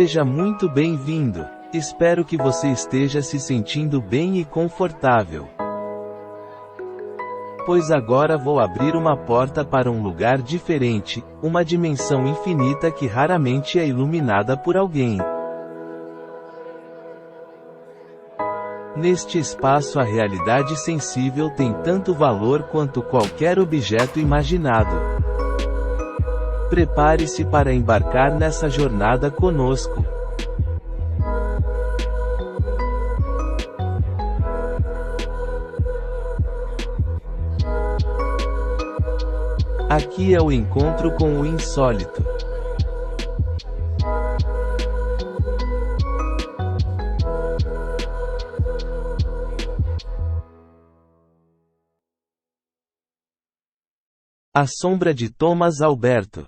Seja muito bem-vindo. Espero que você esteja se sentindo bem e confortável. Pois agora vou abrir uma porta para um lugar diferente, uma dimensão infinita que raramente é iluminada por alguém. Neste espaço a realidade sensível tem tanto valor quanto qualquer objeto imaginado. Prepare-se para embarcar nessa jornada conosco. Aqui é o encontro com o insólito. A Sombra de Thomas Alberto.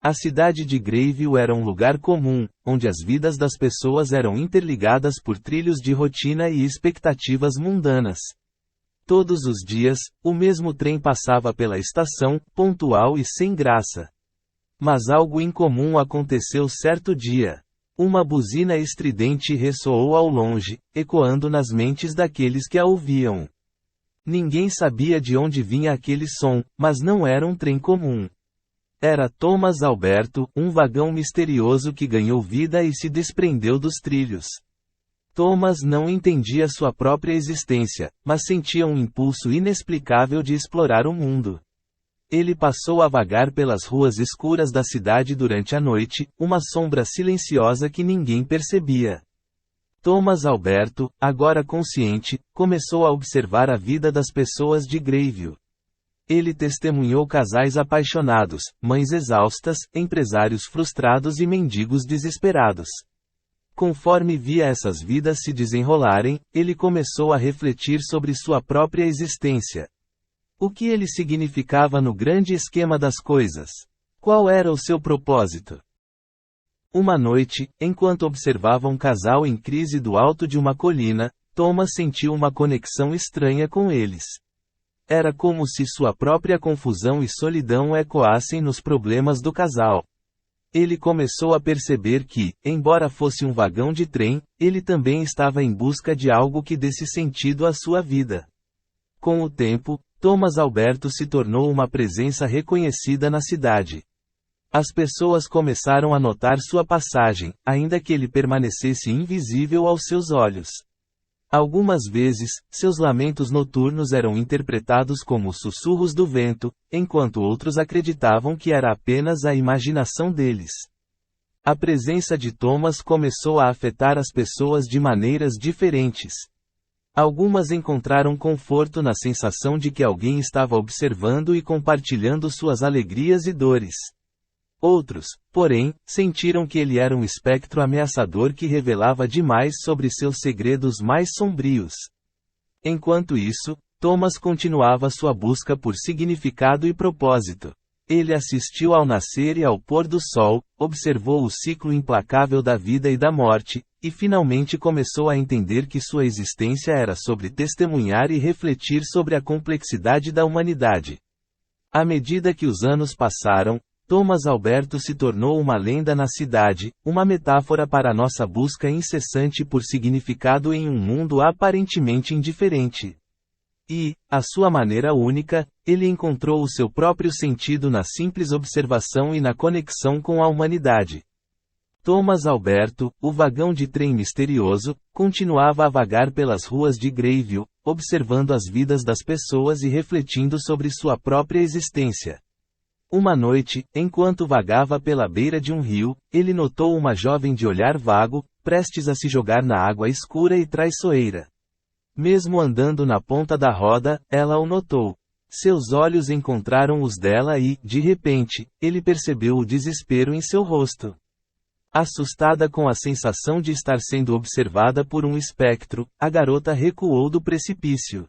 A cidade de Greyville era um lugar comum, onde as vidas das pessoas eram interligadas por trilhos de rotina e expectativas mundanas. Todos os dias, o mesmo trem passava pela estação, pontual e sem graça. Mas algo incomum aconteceu certo dia. Uma buzina estridente ressoou ao longe, ecoando nas mentes daqueles que a ouviam. Ninguém sabia de onde vinha aquele som, mas não era um trem comum. Era Thomas Alberto, um vagão misterioso que ganhou vida e se desprendeu dos trilhos. Thomas não entendia sua própria existência, mas sentia um impulso inexplicável de explorar o mundo. Ele passou a vagar pelas ruas escuras da cidade durante a noite, uma sombra silenciosa que ninguém percebia. Thomas Alberto, agora consciente, começou a observar a vida das pessoas de Greyville. Ele testemunhou casais apaixonados, mães exaustas, empresários frustrados e mendigos desesperados. Conforme via essas vidas se desenrolarem, ele começou a refletir sobre sua própria existência. O que ele significava no grande esquema das coisas? Qual era o seu propósito? Uma noite, enquanto observava um casal em crise do alto de uma colina, Thomas sentiu uma conexão estranha com eles. Era como se sua própria confusão e solidão ecoassem nos problemas do casal. Ele começou a perceber que, embora fosse um vagão de trem, ele também estava em busca de algo que desse sentido à sua vida. Com o tempo, Thomas Alberto se tornou uma presença reconhecida na cidade. As pessoas começaram a notar sua passagem, ainda que ele permanecesse invisível aos seus olhos. Algumas vezes, seus lamentos noturnos eram interpretados como sussurros do vento, enquanto outros acreditavam que era apenas a imaginação deles. A presença de Thomas começou a afetar as pessoas de maneiras diferentes. Algumas encontraram conforto na sensação de que alguém estava observando e compartilhando suas alegrias e dores. Outros, porém, sentiram que ele era um espectro ameaçador que revelava demais sobre seus segredos mais sombrios. Enquanto isso, Thomas continuava sua busca por significado e propósito. Ele assistiu ao nascer e ao pôr do sol, observou o ciclo implacável da vida e da morte, e finalmente começou a entender que sua existência era sobre testemunhar e refletir sobre a complexidade da humanidade. À medida que os anos passaram, Thomas Alberto se tornou uma lenda na cidade, uma metáfora para nossa busca incessante por significado em um mundo aparentemente indiferente. E, à sua maneira única, ele encontrou o seu próprio sentido na simples observação e na conexão com a humanidade. Thomas Alberto, o vagão de trem misterioso, continuava a vagar pelas ruas de Greyville, observando as vidas das pessoas e refletindo sobre sua própria existência. Uma noite, enquanto vagava pela beira de um rio, ele notou uma jovem de olhar vago, prestes a se jogar na água escura e traiçoeira. Mesmo andando na ponta da roda, ela o notou. Seus olhos encontraram os dela e, de repente, ele percebeu o desespero em seu rosto. Assustada com a sensação de estar sendo observada por um espectro, a garota recuou do precipício.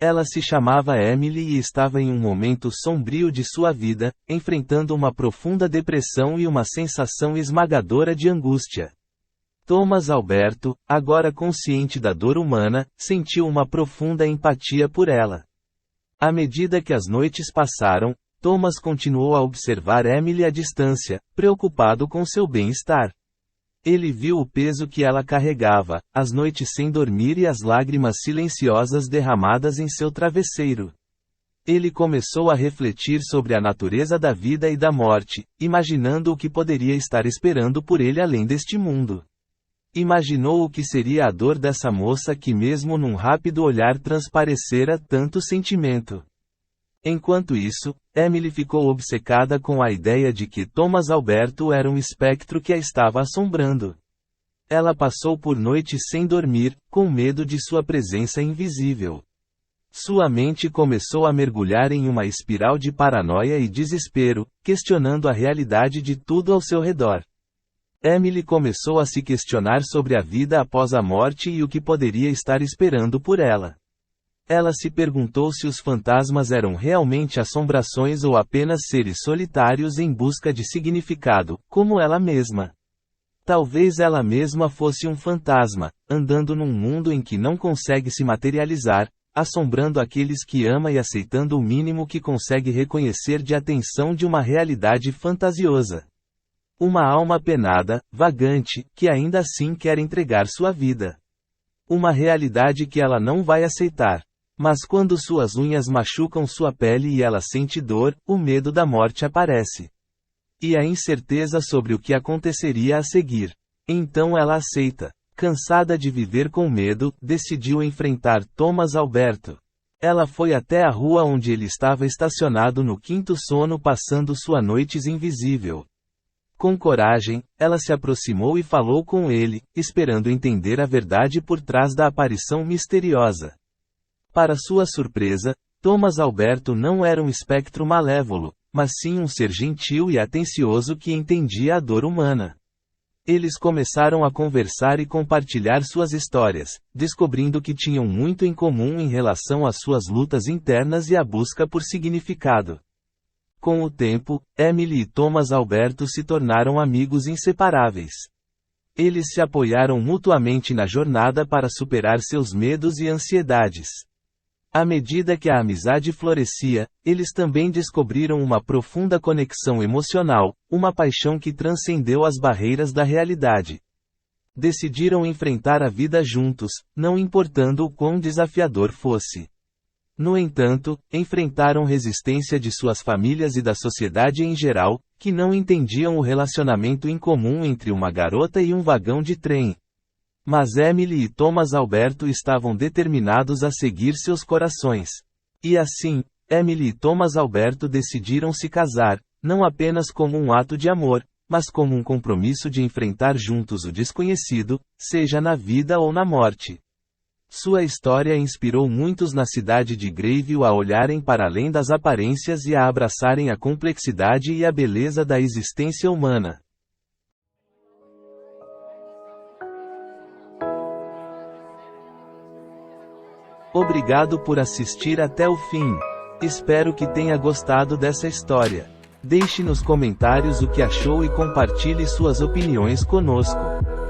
Ela se chamava Emily e estava em um momento sombrio de sua vida, enfrentando uma profunda depressão e uma sensação esmagadora de angústia. Thomas Alberto, agora consciente da dor humana, sentiu uma profunda empatia por ela. À medida que as noites passaram, Thomas continuou a observar Emily à distância, preocupado com seu bem-estar. Ele viu o peso que ela carregava, as noites sem dormir e as lágrimas silenciosas derramadas em seu travesseiro. Ele começou a refletir sobre a natureza da vida e da morte, imaginando o que poderia estar esperando por ele além deste mundo. Imaginou o que seria a dor dessa moça que mesmo num rápido olhar transparecera tanto sentimento. Enquanto isso, Emily ficou obcecada com a ideia de que Thomas Alberto era um espectro que a estava assombrando. Ela passou por noites sem dormir, com medo de sua presença invisível. Sua mente começou a mergulhar em uma espiral de paranoia e desespero, questionando a realidade de tudo ao seu redor. Emily começou a se questionar sobre a vida após a morte e o que poderia estar esperando por ela. Ela se perguntou se os fantasmas eram realmente assombrações ou apenas seres solitários em busca de significado, como ela mesma. Talvez ela mesma fosse um fantasma, andando num mundo em que não consegue se materializar, assombrando aqueles que ama e aceitando o mínimo que consegue reconhecer de atenção de uma realidade fantasiosa. Uma alma penada, vagante, que ainda assim quer entregar sua vida. Uma realidade que ela não vai aceitar. Mas quando suas unhas machucam sua pele e ela sente dor, o medo da morte aparece. E a incerteza sobre o que aconteceria a seguir. Então ela aceita. Cansada de viver com medo, decidiu enfrentar Thomas Alberto. Ela foi até a rua onde ele estava estacionado no quinto sono passando suas noites invisível. Com coragem, ela se aproximou e falou com ele, esperando entender a verdade por trás da aparição misteriosa. Para sua surpresa, Thomas Alberto não era um espectro malévolo, mas sim um ser gentil e atencioso que entendia a dor humana. Eles começaram a conversar e compartilhar suas histórias, descobrindo que tinham muito em comum em relação às suas lutas internas e à busca por significado. Com o tempo, Emily e Thomas Alberto se tornaram amigos inseparáveis. Eles se apoiaram mutuamente na jornada para superar seus medos e ansiedades. À medida que a amizade florescia, eles também descobriram uma profunda conexão emocional, uma paixão que transcendeu as barreiras da realidade. Decidiram enfrentar a vida juntos, não importando o quão desafiador fosse. No entanto, enfrentaram resistência de suas famílias e da sociedade em geral, que não entendiam o relacionamento incomum entre uma garota e um vagão de trem. Mas Emily e Thomas Alberto estavam determinados a seguir seus corações. E assim, Emily e Thomas Alberto decidiram se casar, não apenas como um ato de amor, mas como um compromisso de enfrentar juntos o desconhecido, seja na vida ou na morte. Sua história inspirou muitos na cidade de Greyville a olharem para além das aparências e a abraçarem a complexidade e a beleza da existência humana. Obrigado por assistir até o fim. Espero que tenha gostado dessa história. Deixe nos comentários o que achou e compartilhe suas opiniões conosco.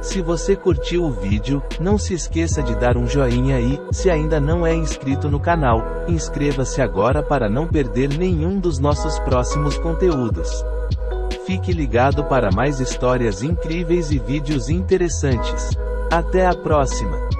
Se você curtiu o vídeo, não se esqueça de dar um joinha e, se ainda não é inscrito no canal, inscreva-se agora para não perder nenhum dos nossos próximos conteúdos. Fique ligado para mais histórias incríveis e vídeos interessantes. Até a próxima!